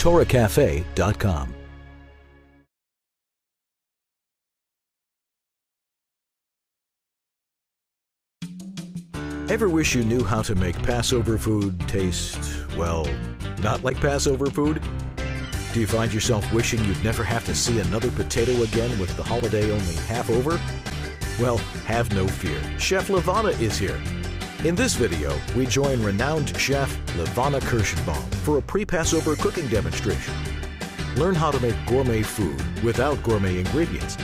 TorahCafe.com. Ever wish you knew how to make Passover food taste, well, not like Passover food? Do you find yourself wishing you'd never have to see another potato again with the holiday only half over? Well, have no fear. Chef Levana is here. In this video, we join renowned chef Levana for a pre-Passover cooking demonstration. Learn how to make gourmet food without gourmet ingredients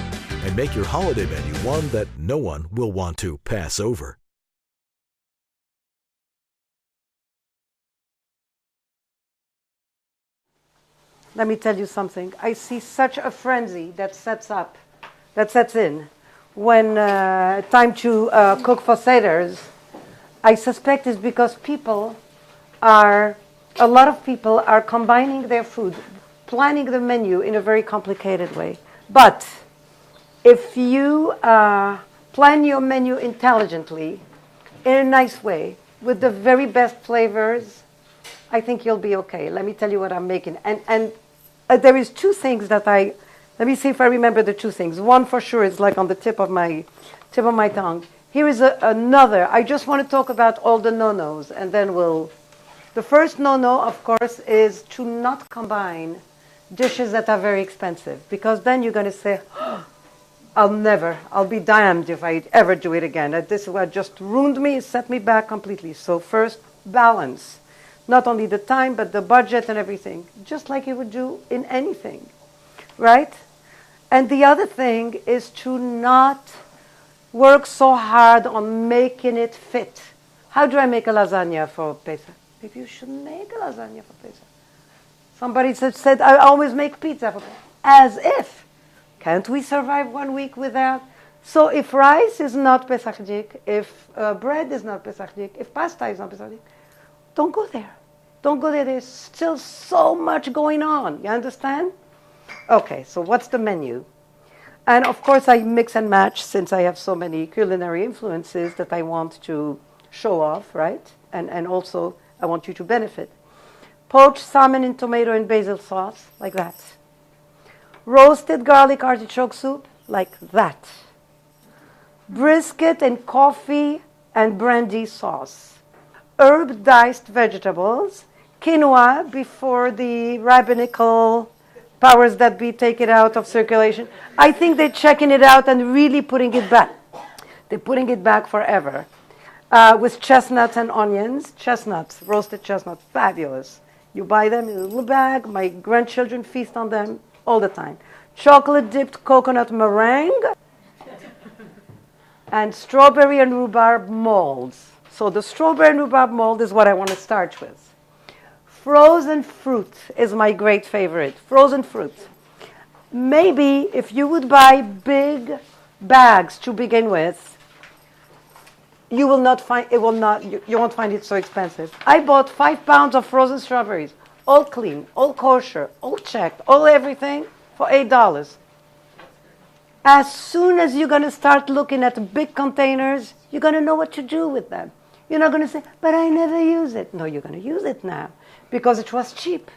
and make your holiday menu one that no one will want to pass over. Let me tell you something. I see such a frenzy that sets in when time to cook for Seders. I suspect it's because a lot of people are combining their food, planning the menu in a very complicated way. But if you plan your menu intelligently, in a nice way, with the very best flavors, I think you'll be okay. Let me tell you what I'm making. And there is two things that let me see if I remember the two things. One for sure is like on the tip of my tongue. Here is another. I just want to talk about all the no-nos, and then the first no-no, of course, is to not combine dishes that are very expensive, because then you're going to say, oh, I'll be damned if I ever do it again. This is what just ruined me, set me back completely. So first, balance. Not only the time, but the budget and everything. Just like you would do in anything, right? And the other thing is to not work so hard on making it fit. How do I make a lasagna for Pesach? Maybe you shouldn't make a lasagna for Pesach. Somebody said I always make pizza for Pesach. As if. Can't we survive 1 week without? So if rice is not Pesachdik, if bread is not Pesachdik, if pasta is not Pesachdik, don't go there. Don't go there. There's still so much going on. You understand? Okay, so what's the menu? And of course, I mix and match since I have so many culinary influences that I want to show off, right? And also, I want you to benefit. Poached salmon in tomato and basil sauce, like that. Roasted garlic artichoke soup, like that. Brisket and coffee and brandy sauce. Herb diced vegetables. Quinoa before the rabbinical powers that be take it out of circulation. I think they're checking it out and really putting it back. They're putting it back forever. With chestnuts and onions. Chestnuts, roasted chestnuts, fabulous. You buy them in a little bag. My grandchildren feast on them all the time. Chocolate dipped coconut meringue. And strawberry and rhubarb molds. So the strawberry and rhubarb mold is what I want to start with. Frozen fruit is my great favorite. Frozen fruit. Maybe if you would buy big bags to begin with, you won't find it so expensive. I bought 5 pounds of frozen strawberries, all clean, all kosher, all checked, all everything for $8. As soon as you're going to start looking at big containers, you're going to know what to do with them. You're not going to say, but I never use it. No, you're going to use it now because it was cheap.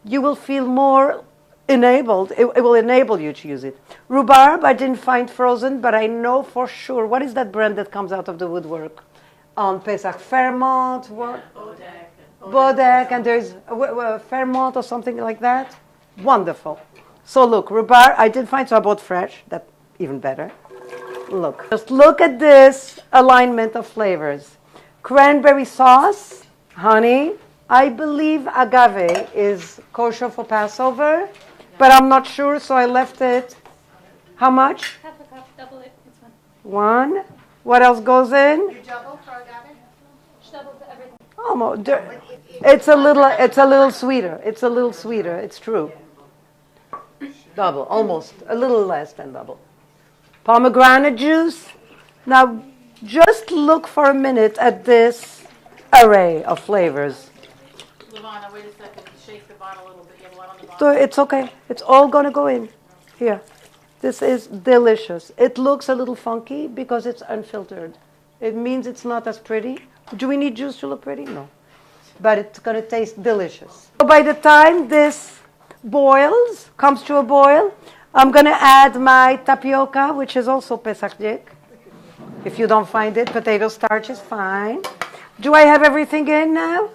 You will feel more enabled. It will enable you to use it. Rhubarb, I didn't find frozen, but I know for sure. What is that brand that comes out of the woodwork on Pesach? Fairmont? What? Bodek, and there's Fairmont or something like that. Wonderful. So look, rhubarb, I didn't find, so I bought fresh. That's even better. Look. Just look at this alignment of flavors. Cranberry sauce, honey. I believe agave is kosher for Passover, but I'm not sure, so I left it. How much? Half a cup, double it. It's fine. One. What else goes in? You double for agave? Double for everything. Almost. It's a little sweeter. It's a little sweeter. It's true. Double, almost. A little less than double. Pomegranate juice. Now, just look for a minute at this array of flavors. Levana, wait a second. Shake the bottle a little bit. You have a lot on the bottom. So it's okay. It's all going to go in. Here. This is delicious. It looks a little funky because it's unfiltered. It means it's not as pretty. Do we need juice to look pretty? No. but it's going to taste delicious. So by the time this comes to a boil, I'm going to add my tapioca, which is also Pesach dik. If you don't find it, potato starch is fine. Do I have everything in now?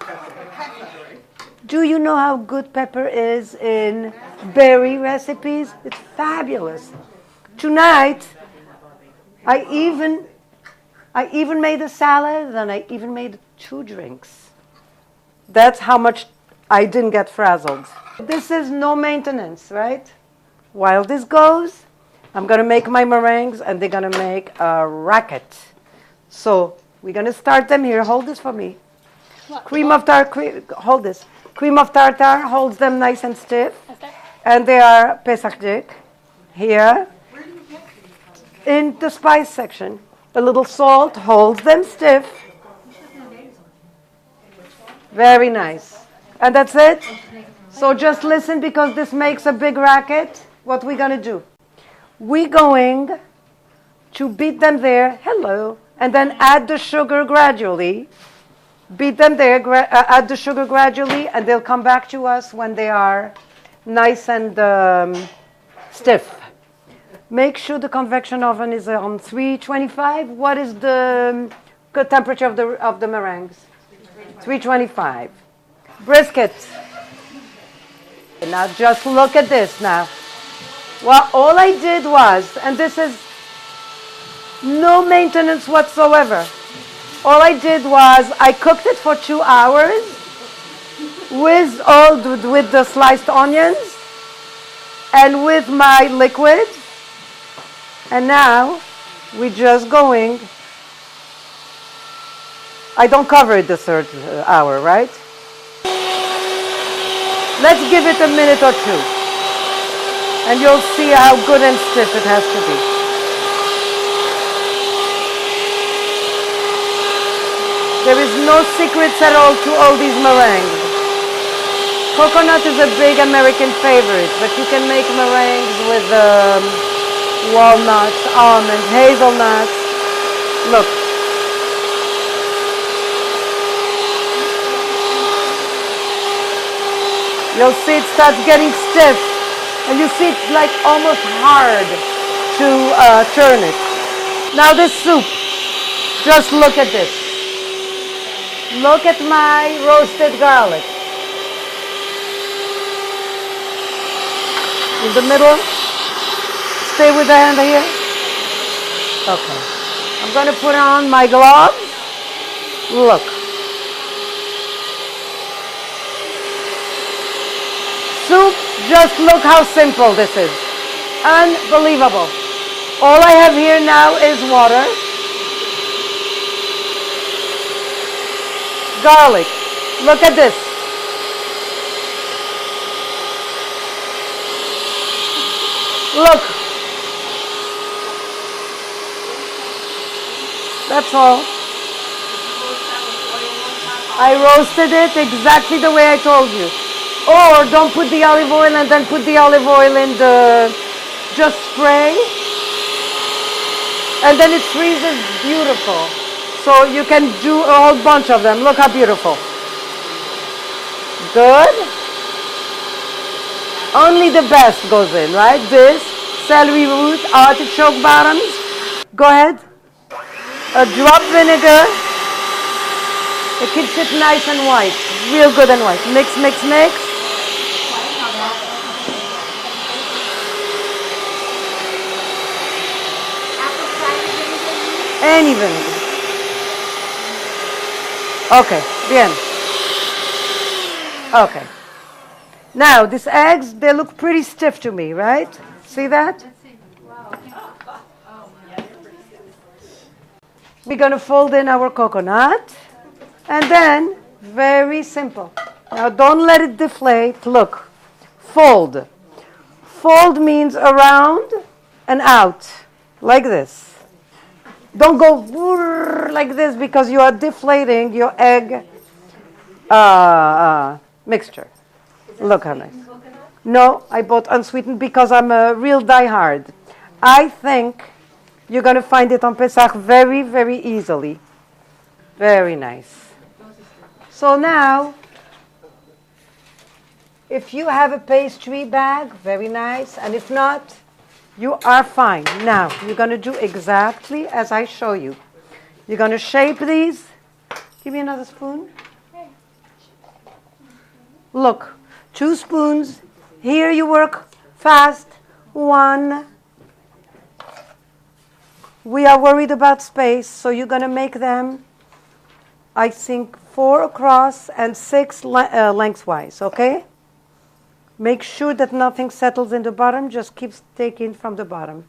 Do you know how good pepper is in berry recipes? It's fabulous. Tonight, I even made a salad and I even made 2 drinks. That's how much I didn't get frazzled. This is no maintenance, right? While this goes, I'm going to make my meringues and they're going to make a racket. So we're going to start them here. Hold this for me. Hold this. Cream of tartar holds them nice and stiff. And they are Pesach dik. Here. In the spice section. A little salt holds them stiff. Very nice. And that's it. So just listen because this makes a big racket. What we're going to do. We're going to beat them there. Hello. And then add the sugar gradually. Beat them there, add the sugar gradually, and they'll come back to us when they are nice and stiff. Make sure the convection oven is on 325. What is the temperature of the meringues? 325. Brisket. Now just look at this now. Well, all I did was, and this is no maintenance whatsoever. All I did was I cooked it for 2 hours with the sliced onions and with my liquid. And now we're just going. I don't cover it the 3rd hour, right? Let's give it a minute or 2. And you'll see how good and stiff it has to be. There is no secrets at all to all these meringues. Coconut is a big American favorite, but you can make meringues with walnuts, almonds, hazelnuts. Look. You'll see it starts getting stiff, and you see it's like almost hard to turn it. Now this soup, just look at this. Look at my roasted garlic. In the middle. Stay with the hand here. Okay. I'm going to put on my gloves. Look. Soup, just look how simple this is. Unbelievable. All I have here now is water. Garlic. Look at this. Look. That's all. I roasted it exactly the way I told you. Or don't put the olive oil and then put the olive oil in the, just spray. And then it freezes beautiful. So you can do a whole bunch of them. Look how beautiful. Good. Only the best goes in, right? This, celery root, artichoke bottoms. Go ahead. A drop vinegar. It keeps it nice and white. Real good and white. Mix, mix, mix. Any vinegar. Okay, bien. Okay. Now, these eggs, they look pretty stiff to me, right? See that? We're going to fold in our coconut. And then, very simple. Now, don't let it deflate. Look. Fold. Fold means around and out. Like this. Don't go like this because you are deflating your egg mixture. Look how nice. No, I bought unsweetened because I'm a real diehard. I think you're going to find it on Pesach very, very easily. Very nice. So now, if you have a pastry bag, very nice. And if not, you are fine. Now, you're going to do exactly as I show you. You're going to shape these. Give me another spoon. Look, 2 spoons. Here you work fast. 1. We are worried about space, so you're going to make them, I think, 4 across and 6 lengthwise, okay? Make sure that nothing settles in the bottom. Just keep taking from the bottom.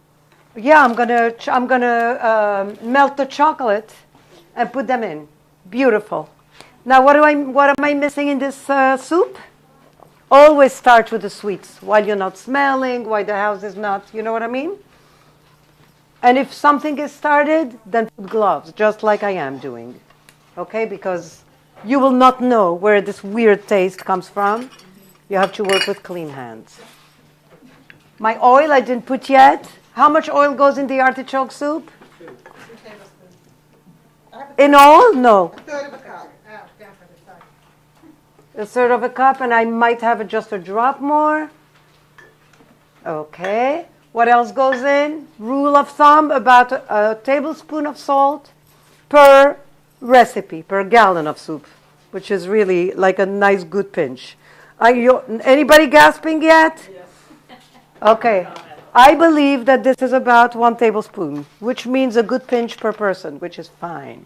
Yeah, I'm gonna melt the chocolate and put them in. Beautiful. Now, what am I missing in this soup? Always start with the sweets while you're not smelling, while the house is not. You know what I mean? And if something is started, then put gloves, just like I am doing. Okay? Because you will not know where this weird taste comes from. You have to work with clean hands. My oil I didn't put yet. How much oil goes in the artichoke soup? 2 tablespoons. In all? No. 1/3 of a cup. A third of a cup, and I might have just a drop more. Okay. What else goes in? Rule of thumb, about a tablespoon of salt per recipe, per gallon of soup, which is really like a nice good pinch. Anybody gasping yet? Yes. Okay. I believe that this is about 1 tablespoon, which means a good pinch per person, which is fine.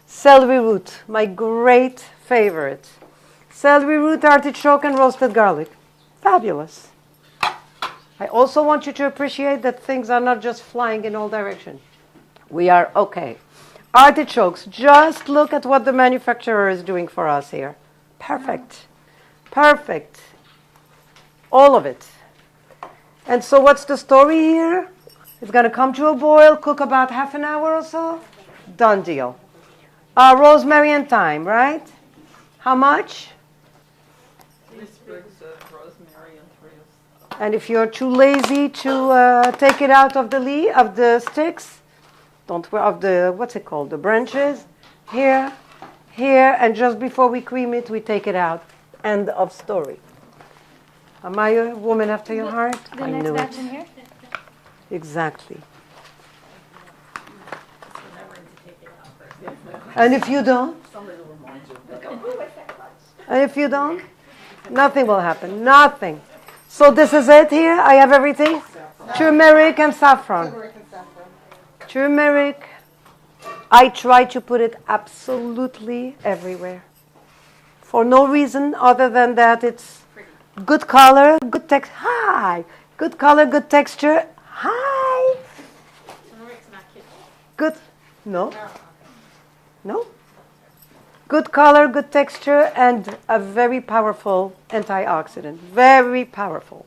Celery root, my great favorite. Celery root, artichoke, and roasted garlic. Fabulous. I also want you to appreciate that things are not just flying in all directions. We are okay. Artichokes, just look at what the manufacturer is doing for us here. Perfect. Perfect. All of it. And so what's the story here? It's going to come to a boil, cook about half an hour or so. Done deal. Rosemary and thyme, right? How much? 3 sprigs of rosemary and 3 of... And if you're too lazy to take it out of the sticks, what's it called? The branches. Here, and just before we cream it, we take it out. End of story. Am I a woman after your heart? The I next knew batch it. in here? Exactly. And if you don't? And if you don't? Nothing will happen. Nothing. So this is it here. I have everything. Turmeric and saffron. Turmeric. I try to put it absolutely everywhere. For no reason other than that it's good color, good texture. Hi. Good color, good texture. Hi. Good. No. No. Good color, good texture, and a very powerful antioxidant. Very powerful.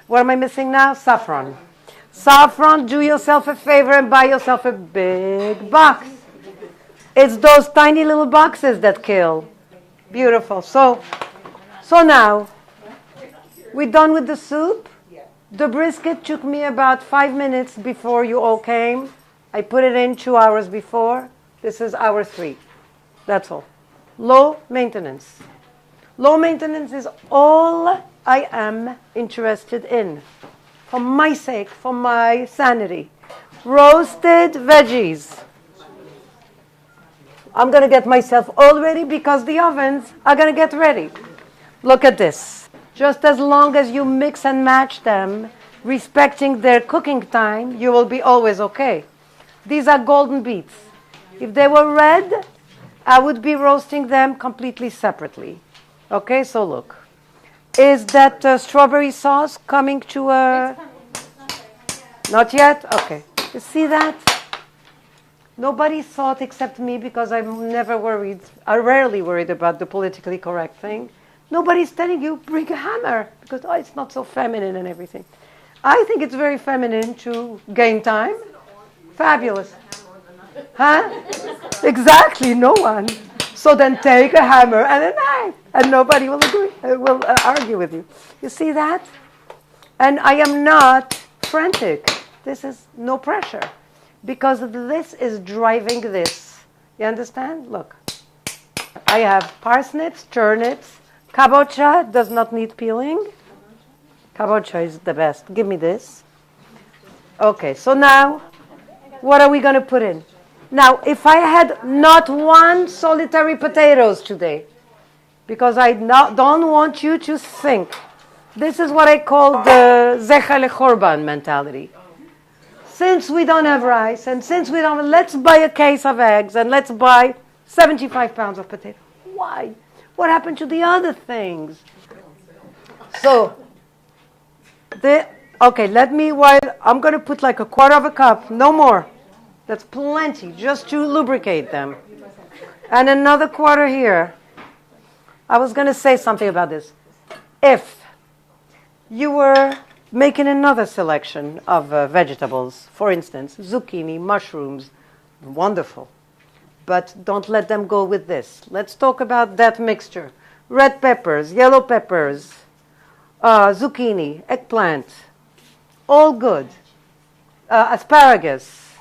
What am I missing now? Saffron. Saffron, do yourself a favor and buy yourself a big box. It's those tiny little boxes that kill. Beautiful. So now, we're done with the soup. The brisket took me about 5 minutes before you all came. I put it in 2 hours before. This is hour 3. That's all. Low maintenance. Low maintenance is all I am interested in. For my sake, for my sanity. Roasted veggies. I'm going to get myself all ready because the ovens are going to get ready. Look at this. Just as long as you mix and match them, respecting their cooking time, you will be always okay. These are golden beets. If they were red, I would be roasting them completely separately. Okay, so look. Is that strawberry sauce coming to a... Not yet? Okay. You see that? Nobody thought except me because I'm rarely worried about the politically correct thing. Nobody's telling you, bring a hammer, because it's not so feminine and everything. I think it's very feminine to gain time. Fabulous. Huh? Exactly, no one. So then take a hammer and a knife, and nobody will argue with you. You see that? And I am not frantic. This is no pressure, because this is driving this. You understand? Look. I have parsnips, turnips, kabocha does not need peeling. Kabocha is the best. Give me this. Okay, so now, what are we going to put in? Now, if I had not one solitary potatoes today, because I don't want you to think, this is what I call the Zecha Lechorban mentality. Since we don't have rice, and since we don't, let's buy a case of eggs, and let's buy 75 pounds of potato. Why? What happened to the other things? So, I'm going to put like a quarter of a cup, no more. That's plenty, just to lubricate them. And another quarter here. I was going to say something about this. If you were making another selection of vegetables, for instance, zucchini, mushrooms, wonderful. But don't let them go with this. Let's talk about that mixture. Red peppers, yellow peppers, zucchini, eggplant, all good. Asparagus,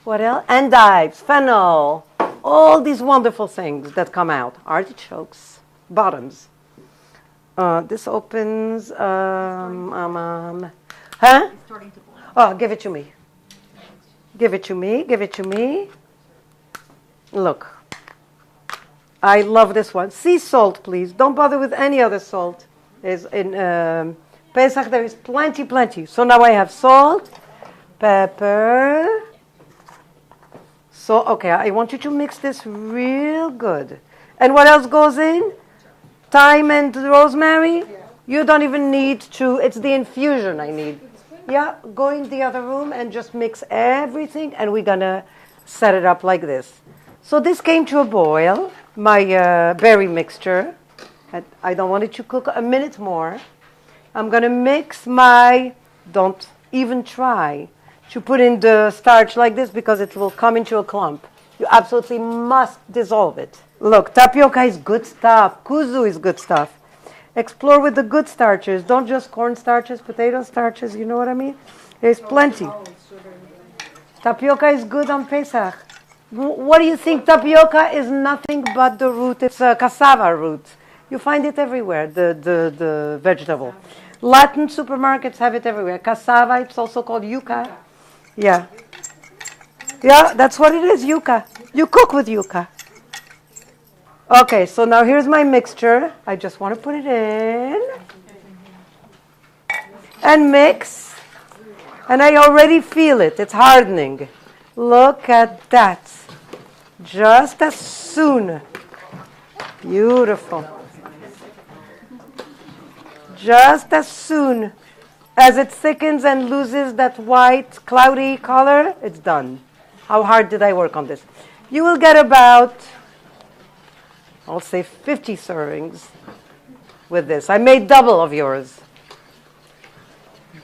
what else? Endives, fennel, all these wonderful things that come out. Artichokes, bottoms. This opens, huh? Oh, give it to me. Give it to me, give it to me. Look, I love this one. Sea salt, please. Don't bother with any other salt. There's in Pesach, there is plenty. So now I have salt, pepper. So, okay, I want you to mix this real good. And what else goes in? Thyme and rosemary? You don't even need to, it's the infusion I need. Yeah, go in the other room and just mix everything, and we're going to set it up like this. So this came to a boil, my berry mixture. I don't want it to cook a minute more. I'm going to mix don't even try to put in the starch like this because it will come into a clump. You absolutely must dissolve it. Look, tapioca is good stuff. Kuzu is good stuff. Explore with the good starches. Don't just corn starches, potato starches, you know what I mean? There's plenty. Tapioca is good on Pesach. What do you think? Tapioca is nothing but the root. It's a cassava root. You find it everywhere, the vegetable. Latin supermarkets have it everywhere. Cassava, it's also called yuca. Yeah. Yeah, that's what it is, yuca. You cook with yuca. Okay, so now here's my mixture. I just want to put it in. And mix. And I already feel it. It's hardening. Look at that. Just as soon. Beautiful. Just as soon as it thickens and loses that white, cloudy color, it's done. How hard did I work on this? You will get about, I'll say 50 servings with this. I made double of yours.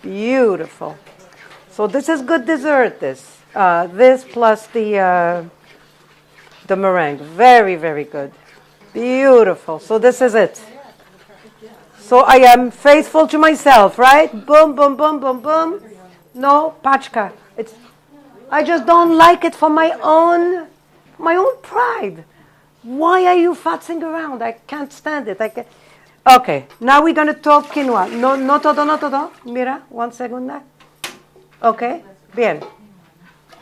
Beautiful. So this is good dessert, this. This plus the meringue. Very, very good. Beautiful. So this is it. So I am faithful to myself, right? Boom, boom, boom, boom, boom. No, pachka. I just don't like it for my own pride. Why are you futzing around? I can't stand it. Okay, now we're going to talk quinoa. No todo. Mira, 1 second. Okay, bien.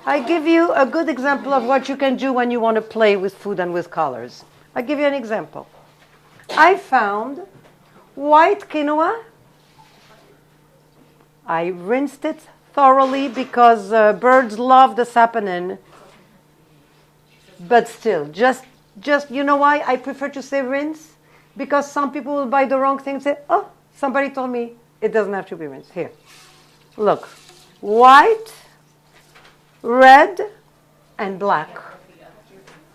I give you a good example of what you can do when you want to play with food and with colors. I give you an example. I found white quinoa. I rinsed it thoroughly because birds love the saponin. But still, just you know why I prefer to say rinse? Because some people will buy the wrong thing and say, oh, somebody told me it doesn't have to be rinsed. Here, look, white, red, and black.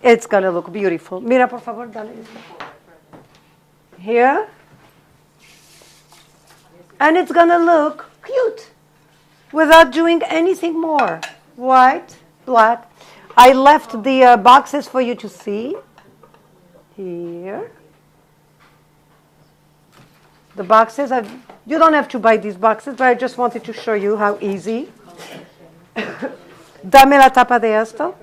It's going to look beautiful. Mira, por favor, dale. Here. And it's going to look cute without doing anything more. White, black. I left the boxes for you to see. Here. The boxes, you don't have to buy these boxes, but I just wanted to show you how easy. Dame la tapa de esto.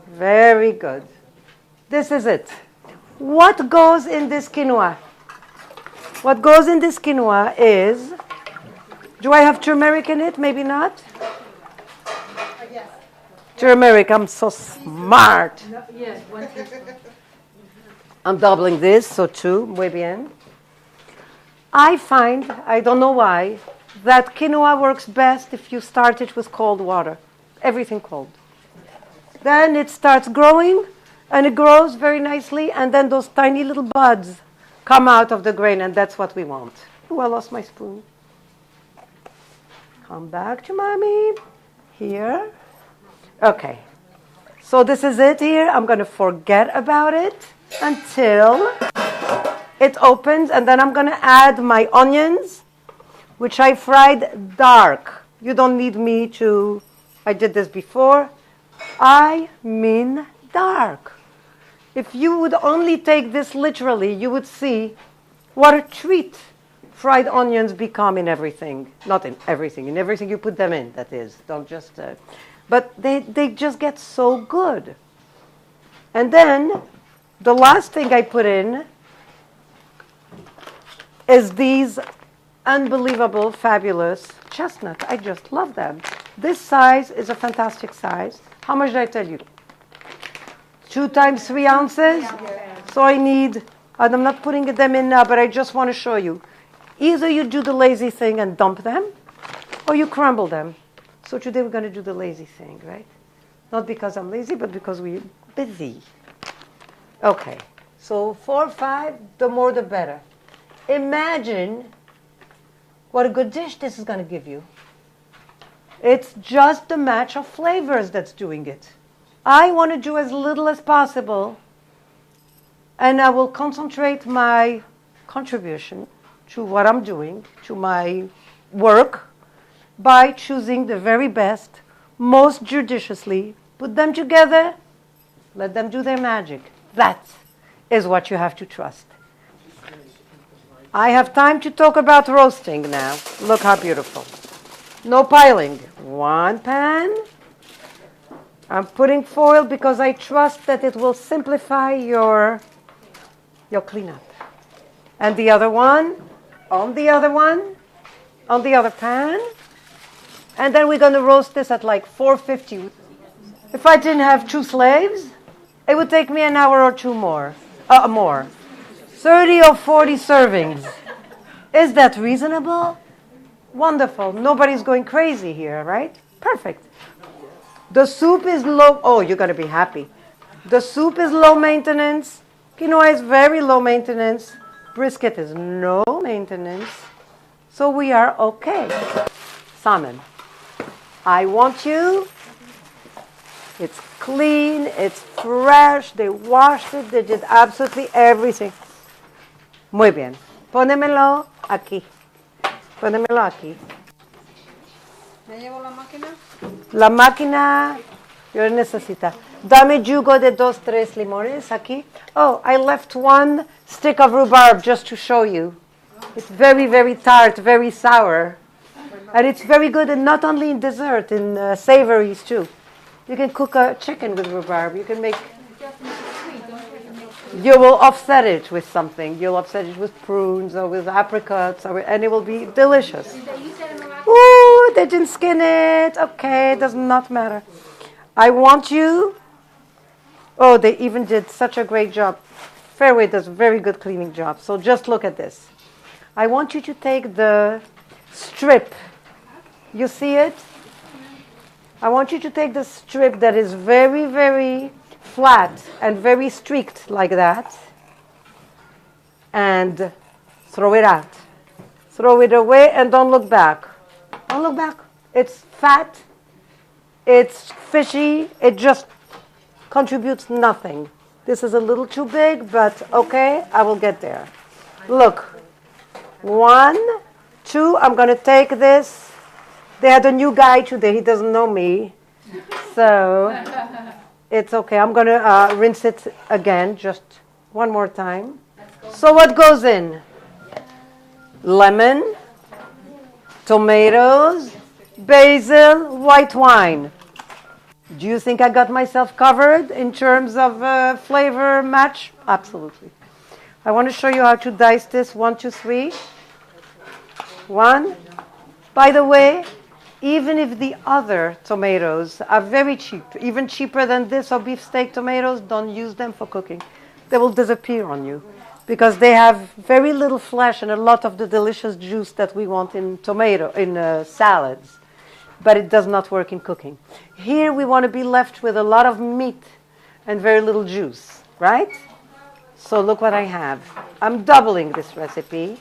Very good. This is it. What goes in this quinoa? What goes in this quinoa is, do I have turmeric in it? Maybe not. Yes. Turmeric, I'm so smart. Yes, 1 teaspoon. I'm doubling this, so 2, muy bien. I find, I don't know why, that quinoa works best if you start it with cold water. Everything cold. Then it starts growing, and it grows very nicely, and then those tiny little buds come out of the grain, and that's what we want. Oh, I lost my spoon. Come back to mommy. Here. Okay. So this is it here. I'm going to forget about it until it opens, and then I'm going to add my onions, which I fried dark. You don't need me to, I did this before. I mean dark. If you would only take this literally, you would see what a treat fried onions become in everything. Not in everything you put them in, that is. Don't just, but they just get so good. And then the last thing I put in is these unbelievable, fabulous chestnuts. I just love them. This size is a fantastic size. How much did I tell you? 2 times 3 ounces? So I need, and I'm not putting them in now, but I just want to show you. Either you do the lazy thing and dump them, or you crumble them. So today we're going to do the lazy thing, right? Not because I'm lazy, but because we're busy. Okay, so 4 or 5, the more the better. Imagine what a good dish this is going to give you. It's just the match of flavors that's doing it. I want to do as little as possible, and I will concentrate my contribution to what I'm doing, to my work, by choosing the very best, most judiciously, put them together, let them do their magic. That is what you have to trust. I have time to talk about roasting now. Look how beautiful. No piling. 1 pan. I'm putting foil because I trust that it will simplify your cleanup. And the other one, on the other one, on the other pan. And then we're going to roast this at like 450. If I didn't have 2 slaves, it would take me an hour or 2 more. More. 30 or 40 servings. Is that reasonable? Wonderful. Nobody's going crazy here, right? Perfect. The soup is low. Oh, you're going to be happy. The soup is low maintenance. Quinoa is very low maintenance. Brisket is no maintenance. So we are okay. Salmon. I want you. It's clean. It's fresh. They washed it. They did absolutely everything. Muy bien. Pónemelo aquí. Pónemelo aquí. ¿Me llevo la máquina? La máquina, yo necesita. Dame jugo de 2-3 limones aquí. Oh, I left 1 stick of rhubarb just to show you. It's very, very tart, very sour. And it's very good, and not only in dessert, in savories too. You can cook a chicken with rhubarb. You can make... You will offset it with something. You'll offset it with prunes or with apricots, and it will be delicious. Ooh, they didn't skin it. Okay, it does not matter. I want you... Oh, they even did such a great job. Fairway does a very good cleaning job. So just look at this. I want you to take the strip. You see it? I want you to take the strip that is very, very flat and very streaked like that, and throw it out. Throw it away and don't look back. Don't look back. It's fat. It's fishy. It just contributes nothing. This is a little too big, but okay, I will get there. Look. 1, 2, I'm going to take this. They had a new guy today. He doesn't know me. So it's okay. I'm going to rinse it again, just one more time. So what goes in? Lemon, tomatoes, basil, white wine. Do you think I got myself covered in terms of flavor match? Absolutely. I want to show you how to dice this. 1, 2, 3. 1. By the way, even if the other tomatoes are very cheap, even cheaper than this or beefsteak tomatoes, don't use them for cooking. They will disappear on you because they have very little flesh and a lot of the delicious juice that we want in salads. But it does not work in cooking. Here we want to be left with a lot of meat and very little juice, right? So look what I have. I'm doubling this recipe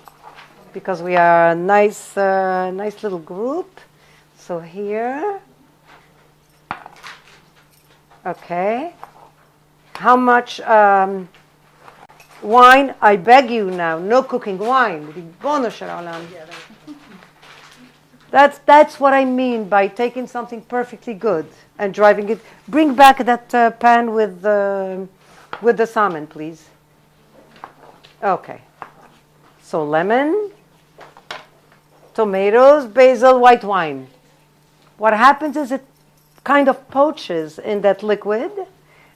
because we are a nice little group. So here, okay. How much wine? I beg you now, no cooking wine. That's what I mean by taking something perfectly good and driving it. Bring back that pan with the salmon, please. Okay. So lemon, tomatoes, basil, white wine. What happens is it kind of poaches in that liquid,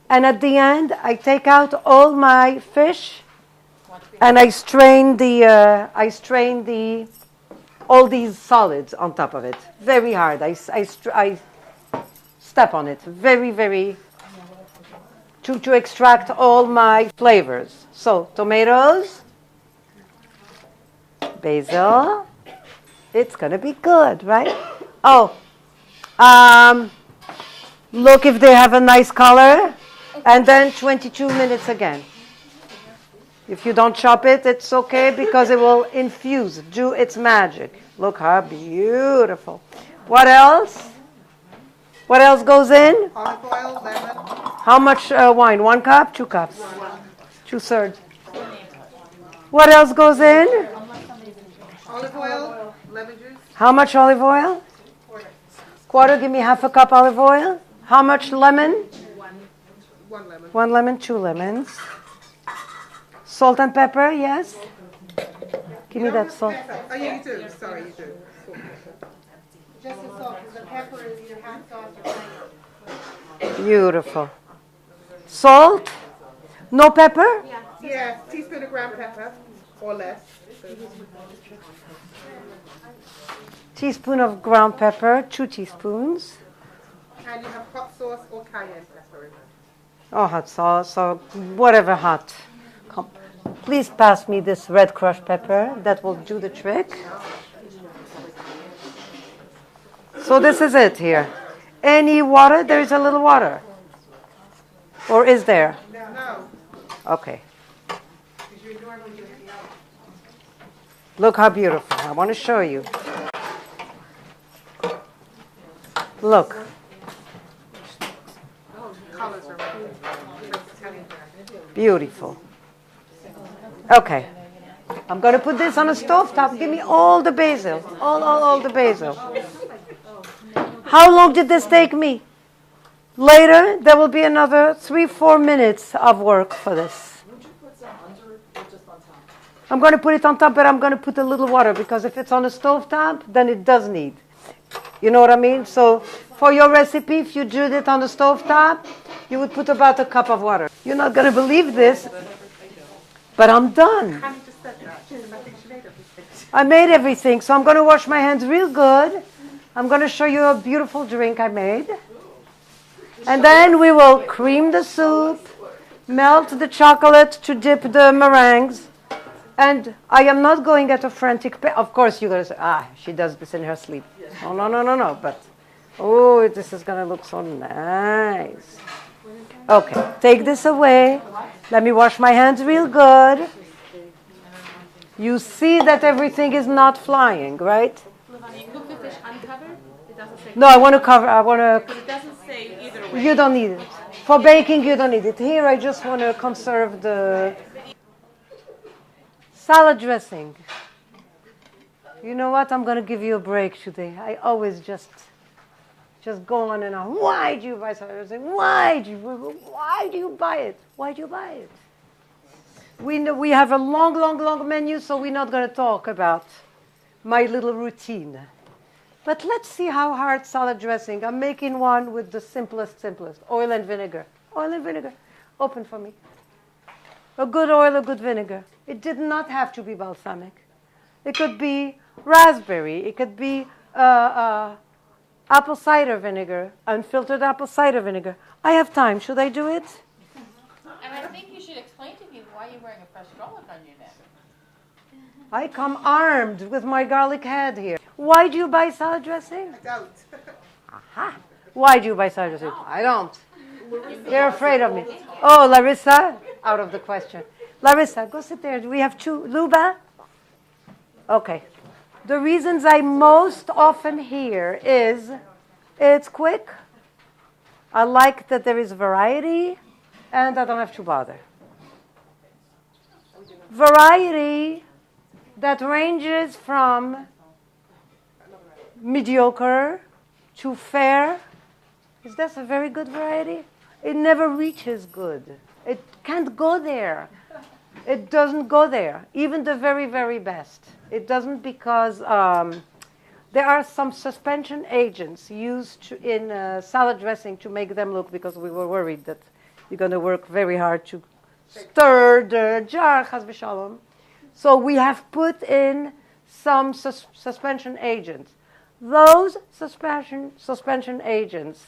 and at the end I take out all my fish, and I strain all these solids on top of it. Very hard. I step on it very, very to extract all my flavors. So tomatoes, basil. It's gonna be good, right? Oh, look if they have a nice color, and then 22 minutes again. If you don't chop it, it's okay because it will infuse, do its magic. Look how beautiful. What else? What else goes in? Olive oil, lemon. How much wine? 1 cup? 2 cups? 2/3. What else goes in? Olive oil, lemon juice. How much olive oil? Quarter. Give me half a cup olive oil. How much lemon? 1 lemon. 1 lemon, 2 lemons. Salt and pepper, yes? Give me that salt. Oh, yeah, you do. Sorry, you do. Just the salt, because the pepper is either hot sauce or plain. Beautiful. Salt? No pepper? Yeah, teaspoon of ground pepper, or less. Teaspoon of ground pepper, 2 teaspoons. And you have hot sauce or cayenne pepper in it. Oh, hot sauce or whatever hot. Come. Please pass me this red crushed pepper. That will do the trick. So this is it here. Any water? There is a little water. Or is there? No. Okay. Look how beautiful. I want to show you. Look. Colors are right. Beautiful. Okay. I'm going to put this on a stove top. Give me all the basil. All the basil. How long did this take me? Later, there will be another 3-4 minutes of work for this. Would you put some under it or just on top? I'm going to put it on top, but I'm going to put a little water because if it's on a stove top, then it does need. You know what I mean? So for your recipe, if you did it on the stove top, you would put about a cup of water. You're not going to believe this, but I'm done. I made everything, so I'm going to wash my hands real good. I'm going to show you a beautiful drink I made. And then we will cream the soup, melt the chocolate to dip the meringues. And I am not going at a frantic pace. Of course, you're going to say, she does this in her sleep. Oh, no. But, this is going to look so nice. Okay, take this away. Let me wash my hands real good. You see that everything is not flying, right? Levana, you cook the fish uncovered? It doesn't say. No, I want to cover, But it doesn't say either way. you don't need it. For baking, you don't need it. Here, I just want to conserve the salad dressing. You know what? I'm going to give you a break today. I always just go on and on. Why do you buy salad dressing? Why do you buy it? Why do you buy it? We have a long menu, so we're not going to talk about my little routine. But let's see how hard salad dressing. I'm making one with the simplest. Oil and vinegar. Oil and vinegar. Open for me. A good oil, a good vinegar. It did not have to be balsamic. It could be raspberry. It could be apple cider vinegar, unfiltered apple cider vinegar. I have time. Should I do it? And I think you should explain to people why you're wearing a fresh garlic on your neck. I come armed with my garlic head here. Why do you buy salad dressing? I don't. Aha. Why do you buy salad dressing? I don't. They're afraid of me. Oh, Larissa? Out of the question. Larissa, go sit there. Do we have two? Luba? Okay. The reasons I most often hear is it's quick. I like that there is variety, and I don't have to bother. Variety that ranges from mediocre to fair. Is that a very good variety? It never reaches good. It can't go there. It doesn't go there. Even the very, very best. It doesn't because there are some suspension agents used in salad dressing to make them look, because we were worried that you're going to work very hard to stir the jar, chas v'shalom. So we have put in some suspension agents. Those suspension agents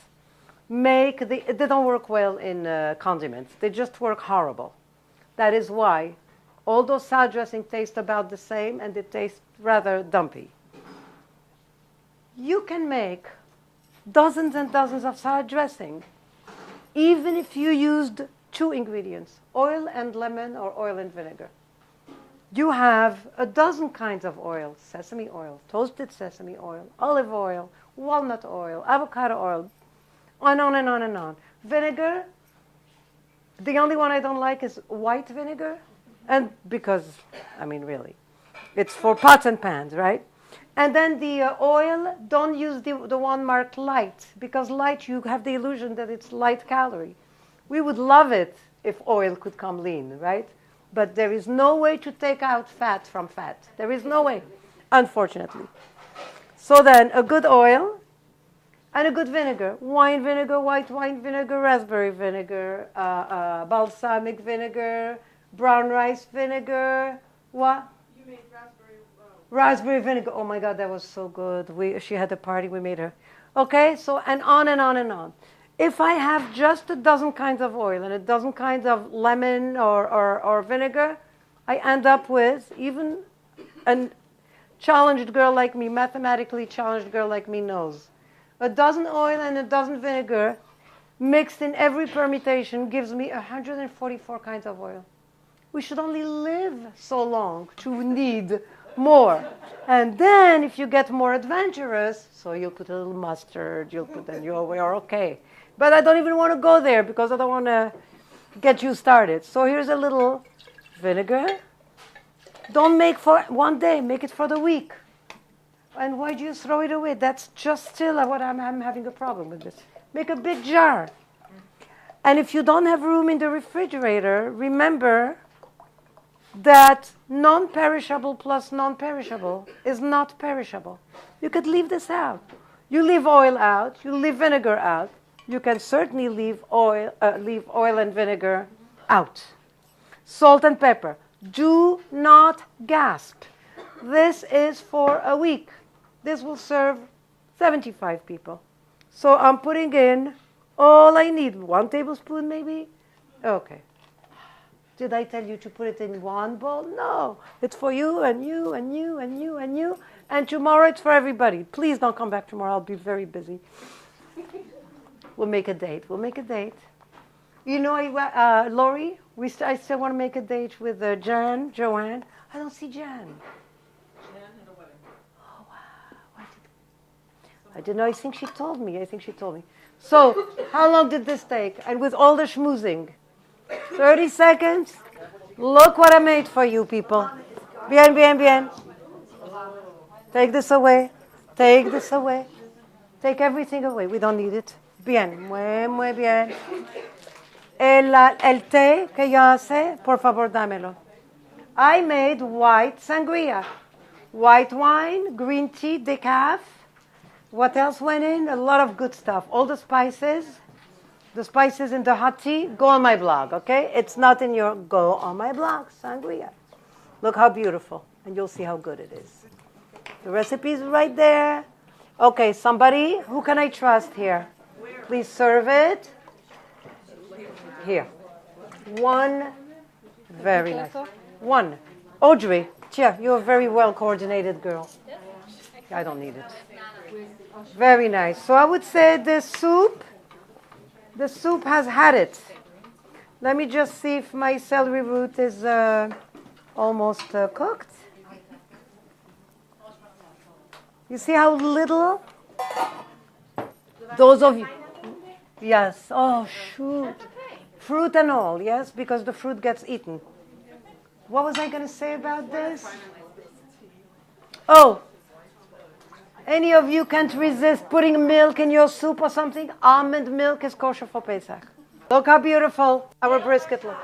they don't work well in condiments. They just work horrible. That is why all those salad dressings taste about the same, and they taste rather dumpy. You can make dozens and dozens of salad dressing, even if you used 2 ingredients, oil and lemon or oil and vinegar. You have a dozen kinds of oil: sesame oil, toasted sesame oil, olive oil, walnut oil, avocado oil, on and on and on. Vinegar, the only one I don't like is white vinegar, and because, I mean, really, it's for pots and pans, right? And then the oil, don't use the one marked light, because light, you have the illusion that it's light calorie. We would love it if oil could come lean, right? But there is no way to take out fat from fat. There is no way, unfortunately. So then, a good oil and a good vinegar. Wine vinegar, white wine vinegar, raspberry vinegar, balsamic vinegar, brown rice vinegar. What? You made Raspberry vinegar. Oh my God, that was so good. She had a party, we made her. Okay, so, and on and on and on. If I have just a dozen kinds of oil and a dozen kinds of lemon or vinegar, I end up with, even a challenged girl like me, mathematically challenged girl like me knows, a dozen oil and a dozen vinegar mixed in every permutation gives me 144 kinds of oil. We should only live so long to need more. And then if you get more adventurous, so you'll put a little mustard, then you're okay. But I don't even want to go there because I don't want to get you started. So here's a little vinegar. Don't make for one day, make it for the week. And why do you throw it away? That's just still what I'm having a problem with this. Make a big jar. And if you don't have room in the refrigerator, remember that non-perishable plus non-perishable is not perishable. You could leave this out. You leave oil out, you leave vinegar out. You can certainly leave oil and vinegar out. Salt and pepper. Do not gasp. This is for a week. This will serve 75 people. So I'm putting in all I need. 1 tablespoon maybe? Okay. Did I tell you to put it in one bowl? No. It's for you and you and you and you and you. And tomorrow it's for everybody. Please don't come back tomorrow. I'll be very busy. We'll make a date. We'll make a date. You know, Lori, I still want to make a date with Joanne. I don't see Jan. Jan had a wedding. Oh, wow. I didn't know. I think she told me. So, how long did this take? And with all the schmoozing? 30 seconds? Look what I made for you, people. Bien, bien, bien. Take this away. Take this away. Take everything away. We don't need it. Bien, muy bien. El té que yo hace, por favor, dámelo. I made white sangria. White wine, green tea, decaf, What else went in? A lot of good stuff. All the spices. The spices in the hot tea, go on my blog, okay? It's not in your, go on my blog, sangria. Look how beautiful, and you'll see how good it is. The recipe's right there. Okay, somebody, who can I trust here? Please serve it. Here. One, very nice. One. Audrey, yeah, you're a very well coordinated girl. I don't need it. Very nice. So I would say the soup has had it. Let me just see if my celery root is almost cooked. You see how little? Those of you. Yes. Oh, shoot. Fruit and all, yes, because the fruit gets eaten. What was I going to say about this? Oh. Any of you can't resist putting milk in your soup or something? Almond milk is kosher for Pesach. Look how beautiful our brisket looks.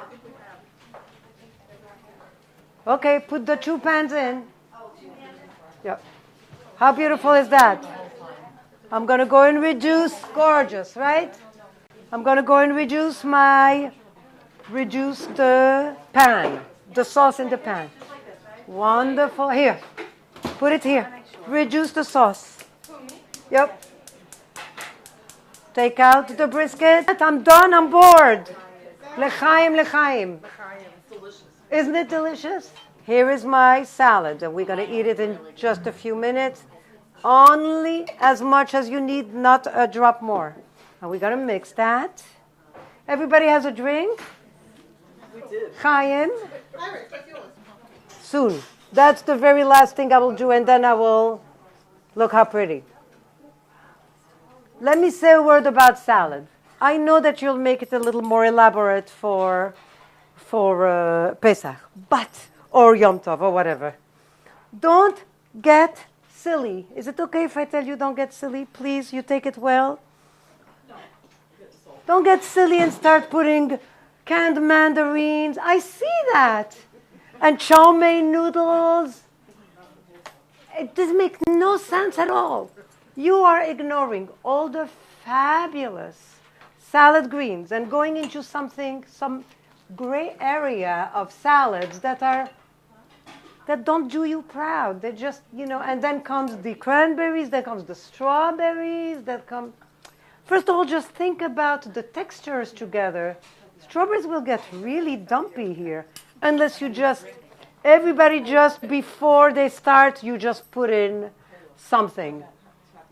Okay, put the 2 pans in. Yeah. How beautiful is that? I'm going to go and reduce, gorgeous, right? I'm going to go and reduce the pan, the sauce in the pan. Wonderful. Here, put it here. Reduce the sauce. Yep. Take out the brisket. I'm done. I'm bored. L'chaim, l'chaim. Isn't it delicious? Here is my salad, and we're going to eat it in just a few minutes. Only as much as you need, not a drop more. And we're going to mix that. Everybody has a drink? We did. Chaim? Soon. That's the very last thing I will do, and then I will look how pretty. Let me say a word about salad. I know that you'll make it a little more elaborate for Pesach, or Yom Tov, or whatever. Don't get silly. Is it okay if I tell you don't get silly? Please, you take it well. Don't get silly and start putting canned mandarins. I see that. And chow mein noodles. It doesn't make no sense at all. You are ignoring all the fabulous salad greens and going into some gray area of salads that don't do you proud. They just, and then comes the cranberries, then comes the strawberries, First of all, just think about the textures together. Strawberries will get really dumpy here. Unless everybody just before they start, you just put in something.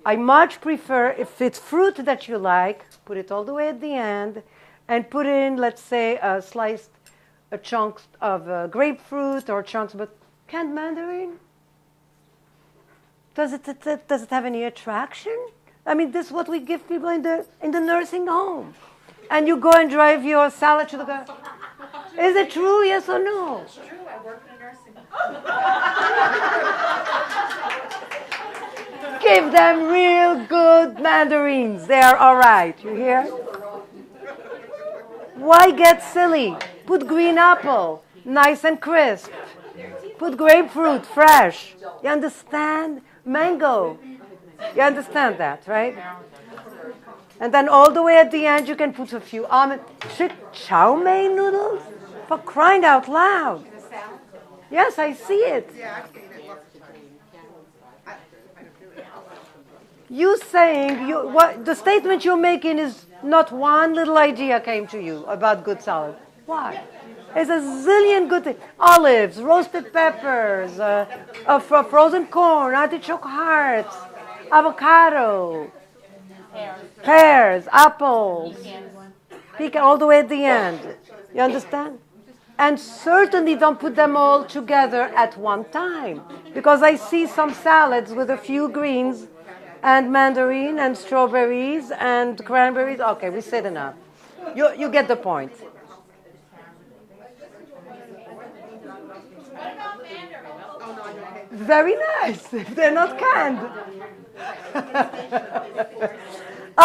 I much prefer, if it's fruit that you like, put it all the way at the end, and put in, let's say, a chunk of grapefruit or chunks, but canned mandarin? Does it have any attraction? I mean, this is what we give people in the nursing home. And you go and drive your salad to the guy. Is it true, yes or no? It's true, I work in a nursing home. Give them real good mandarins. They are all right. You hear? Why get silly? Put green apple, nice and crisp. Put grapefruit, fresh. You understand? Mango. You understand that, right? And then all the way at the end, you can put a few almond. Chow mein noodles? For crying out loud. Yes, I see it. You saying, the statement you're making is not one little idea came to you about good salad. Why? There's a zillion good things. Olives, roasted peppers, frozen corn, artichoke hearts, avocado, pears, apples, pecan, all the way at the end. You understand? And certainly don't put them all together at one time. Because I see some salads with a few greens and mandarin and strawberries and cranberries. Okay, we said enough. You get the point. Very nice, if they're not canned.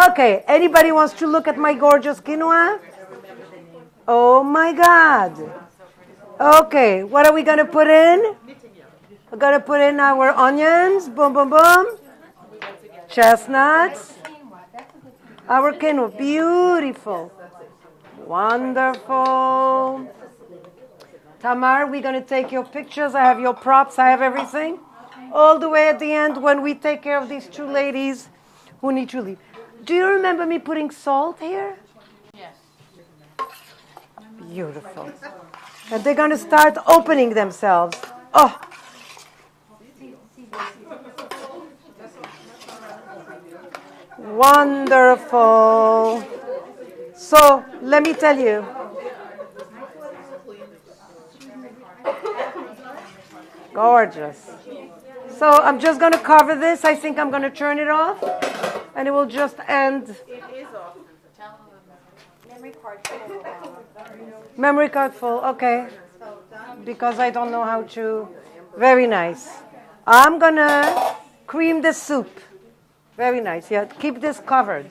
Okay, anybody wants to look at my gorgeous quinoa? Oh my God. Okay, what are we going to put in? We're going to put in our onions. Boom, boom, boom. Chestnuts. Our quinoa, beautiful. Wonderful. Tamar, we're going to take your pictures. I have your props. I have everything. All the way at the end when we take care of these two ladies who need to leave. Do you remember me putting salt here? Yes. Beautiful. And they're going to start opening themselves. Oh. Wonderful. So, let me tell you. Gorgeous. So, I'm just going to cover this. I think I'm going to turn it off. And it will just end. Memory card full. Okay. Because I don't know how to. Very nice. I'm going to cream the soup. Very nice. Yeah, keep this covered.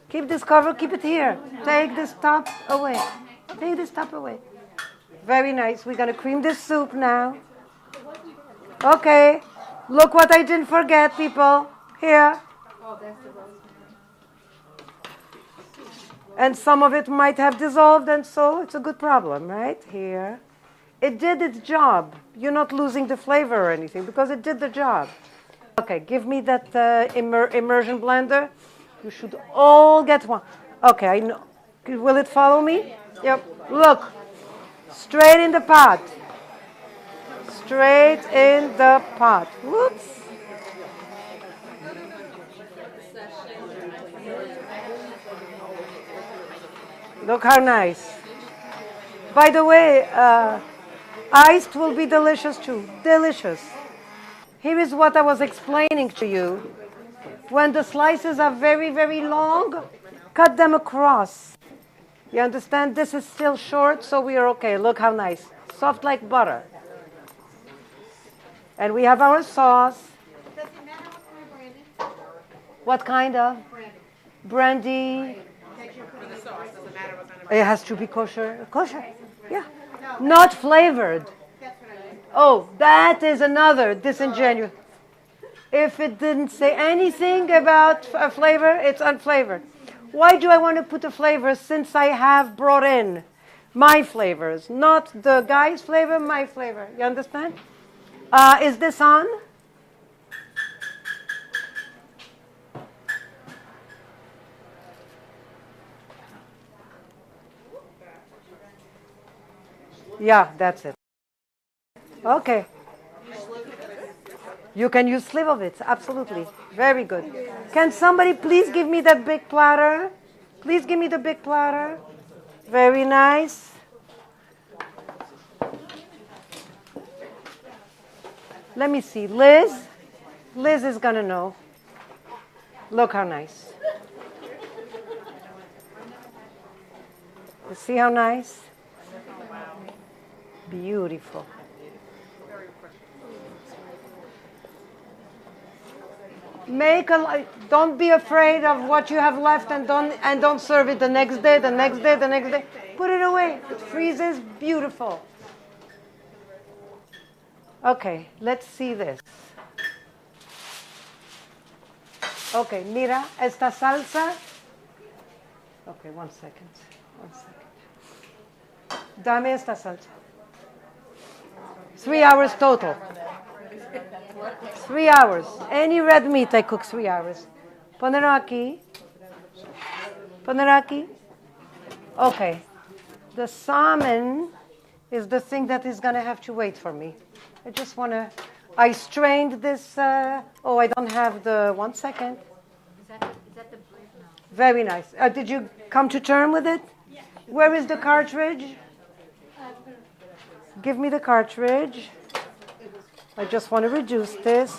Keep this covered. Keep it here. Take this top away. Take this top away. Very nice. We're going to cream this soup now. Okay. Look what I didn't forget, people. Here. And some of it might have dissolved, and so it's a good problem, right? Here. It did its job. You're not losing the flavor or anything because it did the job. Okay, give me that immersion blender. You should all get one. Okay, I know. Will it follow me? Yep. Look. Straight in the pot. Straight in the pot. Whoops. Look how nice. By the way, iced will be delicious too. Delicious. Here is what I was explaining to you. When the slices are very, very long, cut them across. You understand? This is still short, so we are okay. Look how nice. Soft like butter. And we have our sauce. Does it matter What kind of? Brandy. It has to be kosher. Kosher. Yeah. Not flavored. Oh, that is another disingenuous. If it didn't say anything about a flavor, it's unflavored. Why do I want to put a flavor since I have brought in my flavors? Not the guy's flavor, my flavor. You understand? Is this on? Yeah, that's it. Okay. You can use slivovitz, absolutely. Very good. Can somebody please give me that big platter? Please give me the big platter. Very nice. Let me see. Liz? Liz is going to know. Look how nice. You see how nice? Beautiful. Don't be afraid of what you have left and don't serve it the next day, the next day, the next day. Put it away. It freezes. Beautiful. Okay, let's see this. Okay, mira, esta salsa. Okay, 1 second. 1 second. Dame esta salsa. 3 hours total. 3 hours. Any red meat I cook 3 hours. Ponelo aquí. Ponelo aquí. Okay. The salmon is the thing that is going to have to wait for me. I just want to... I strained this... I don't have the... 1 second. Is that the... No. Very nice. Did you come to term with it? Yeah. Where is the cartridge? Give me the cartridge. I just want to reduce this.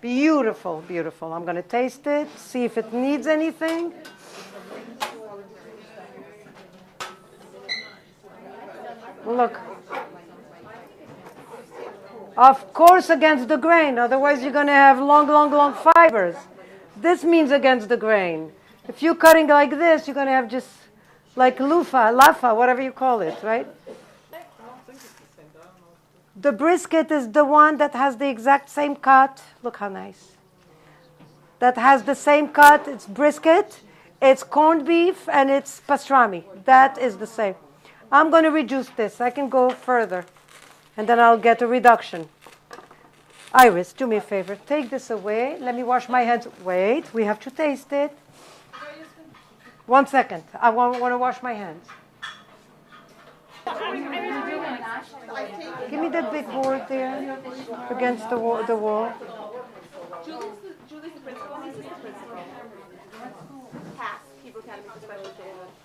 Beautiful, beautiful. I'm going to taste it, see if it needs anything. Look. Of course against the grain, otherwise you're going to have long, long, long fibers. This means against the grain. If you're cutting like this, you're going to have just like laffa, whatever you call it, right? The brisket is the one that has the exact same cut. Look how nice. That has the same cut. It's brisket, it's corned beef, and it's pastrami. That is the same. I'm going to reduce this. I can go further, and then I'll get a reduction. Iris, do me a favor. Take this away. Let me wash my hands. Wait, we have to taste it. 1 second. I want to wash my hands. Give me that big board there against the wall. Julie's the principal, and this is the principal. Pass, Hebrew Academy for Special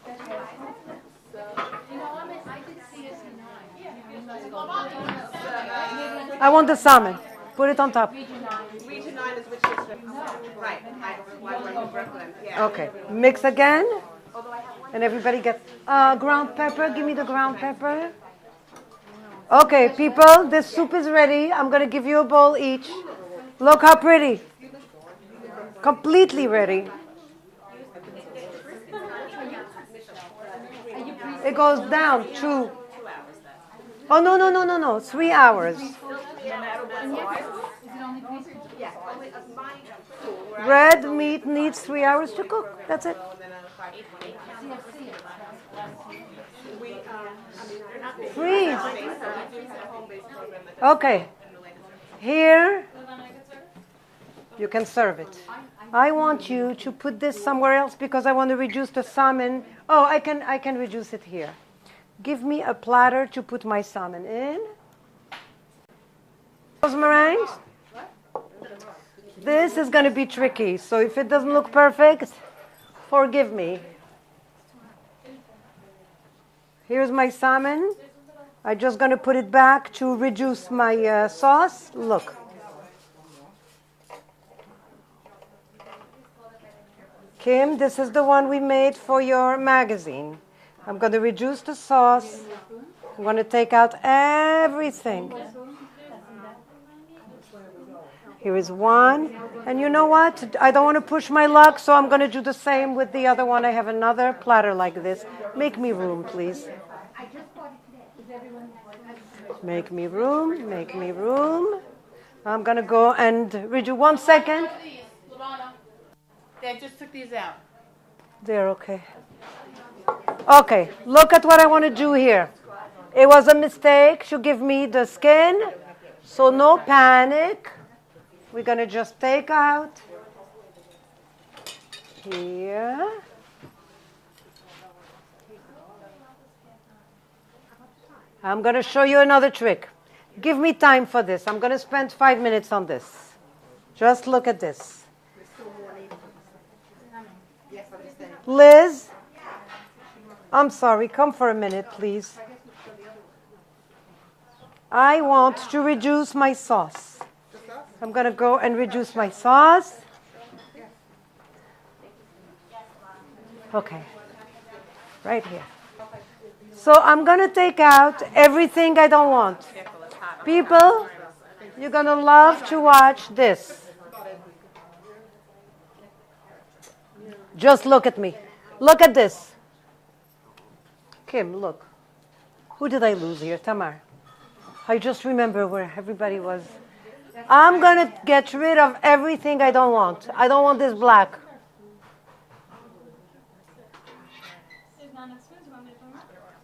Education. You know, I did CS9. I want the salmon. Put it on top. Region 9 is which district? Right, I went to Brooklyn, yeah. Okay. Mix again. And everybody gets ground pepper. Give me the ground pepper. Okay, people, this soup is ready. I'm going to give you a bowl each. Look how pretty. Completely ready. It goes down 2. Oh, no. 3 hours. Red meat needs 3 hours to cook. That's it. Freeze. Okay. Here, you can serve it. I want you to put this somewhere else because I want to reduce the salmon. Oh, I can reduce it here. Give me a platter to put my salmon in. Those meringues. This is going to be tricky, so if it doesn't look perfect, forgive me. Here's my salmon. I'm just going to put it back to reduce my sauce. Look. Kim, this is the one we made for your magazine. I'm going to reduce the sauce. I'm going to take out everything. Here is one. And you know what? I don't want to push my luck, so I'm going to do the same with the other one. I have another platter like this. Make me room, please. Make me room. Make me room. I'm going to go and redo 1 second. Levana. They just took these out. They're okay. Okay, look at what I want to do here. It was a mistake to give me the skin, so no panic. We're going to just take out here. I'm going to show you another trick. Give me time for this. I'm going to spend 5 minutes on this. Just look at this. Liz, I'm sorry, come for a minute, please. I want to reduce my sauce. I'm going to go and reduce my sauce. Okay, right here. So I'm going to take out everything I don't want. People, you're going to love to watch this. Just look at me. Look at this. Kim, look. Who did I lose here? Tamar. I just remember where everybody was. I'm going to get rid of everything I don't want. I don't want this black.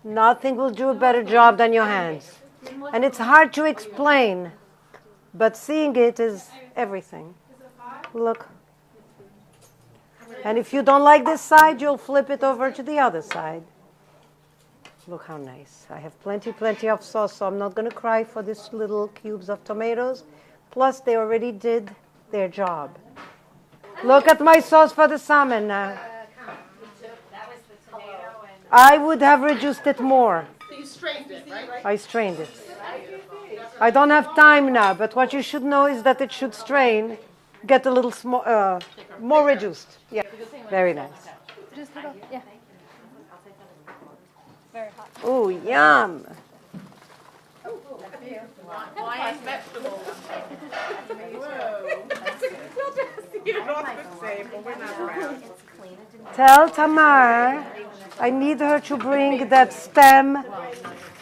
Nothing will do a better job than your hands. And it's hard to explain, but seeing it is everything. Look. And if you don't like this side, you'll flip it over to the other side. Look how nice. I have plenty of sauce, so I'm not going to cry for these little cubes of tomatoes. Plus, they already did their job. Look at my sauce for the salmon now. I would have reduced it more. So you strained it, right? I strained it. I don't have time now, but what you should know is that it should strain, get a little more reduced. Yeah, very nice. Just little, yeah. Very hot. Oh, yum. Hawaiian vegetables. We'll just eat it off the table. We're not proud. Tell Tamar I need her to bring that stem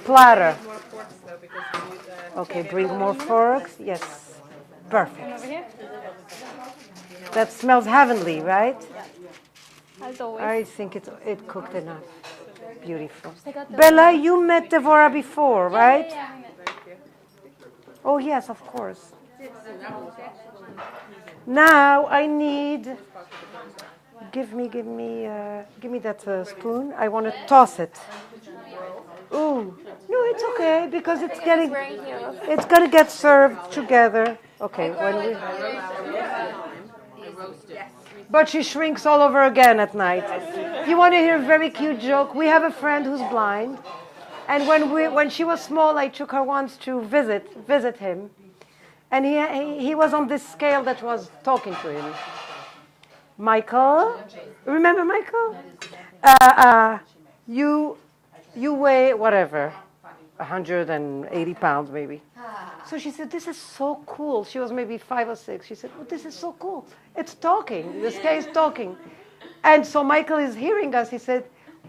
platter. More forks though, because we use Okay, bring more forks. Yes. Perfect. Over here. That smells heavenly, right? As always. I think it cooked enough. Beautiful. Take out the Bella, you met Devorah before, right? Yeah. Oh, yes, of course. Now I need. Give me that spoon. I want to toss it. Ooh, no, it's okay because it's gonna get served together. Okay, when we. But she shrinks all over again at night. You want to hear a very cute joke? We have a friend who's blind, and when she was small, I took her once to visit him, and he was on this scale that was talking to him. Michael, remember Michael? You weigh whatever, 180 pounds maybe. So she said, "This is so cool." She was maybe 5 or 6. She said, "Oh, this is so cool. It's talking. The scale is talking." And so Michael is hearing us. He said,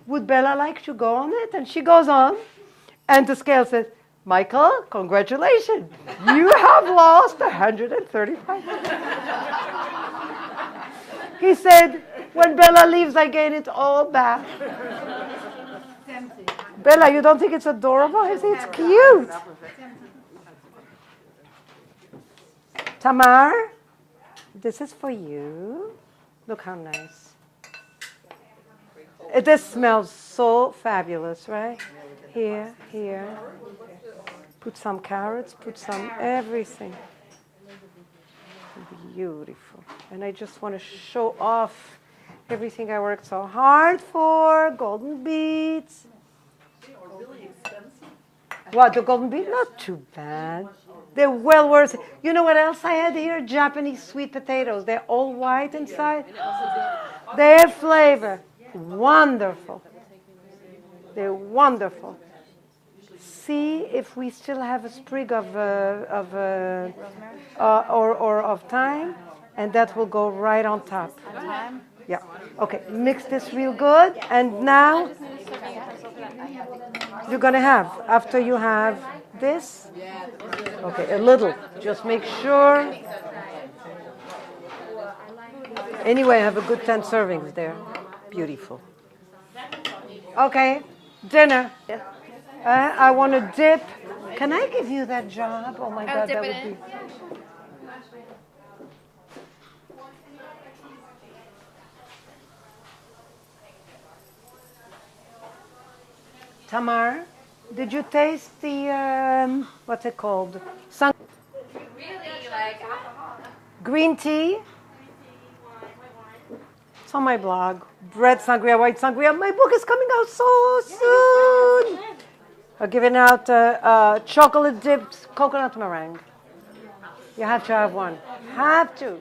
"Would Bella like to go on it?" And she goes on, and the scale says, "Michael, congratulations. You have lost 135 pounds." He said, "When Bella leaves, I gain it all back." Bella, you don't think it's adorable? I say it's cute. Tamar, this is for you. Look how nice. This smells so fabulous, right? Here. Put some carrots, put some everything. Beautiful. And I just want to show off everything I worked so hard for. Golden beets. What, the golden beet? Not too bad. They're well worth it. You know what else I had here? Japanese sweet potatoes. They're all white inside. Their flavor. Wonderful. They're wonderful. See if we still have a sprig of thyme, and that will go right on top. Yeah. Okay. Mix this real good, and now you're gonna have after you have this. Okay, a little. Just make sure. Anyway, I have a good 10 servings there. Beautiful. Okay, dinner. I want to dip. Can I give you that job? Oh my God, that would be. Tamar, did you taste the what's it called? Green tea. It's on my blog. Red sangria, white sangria. My book is coming out so soon. I'm giving out chocolate dipped coconut meringue. You have to have one. Have to.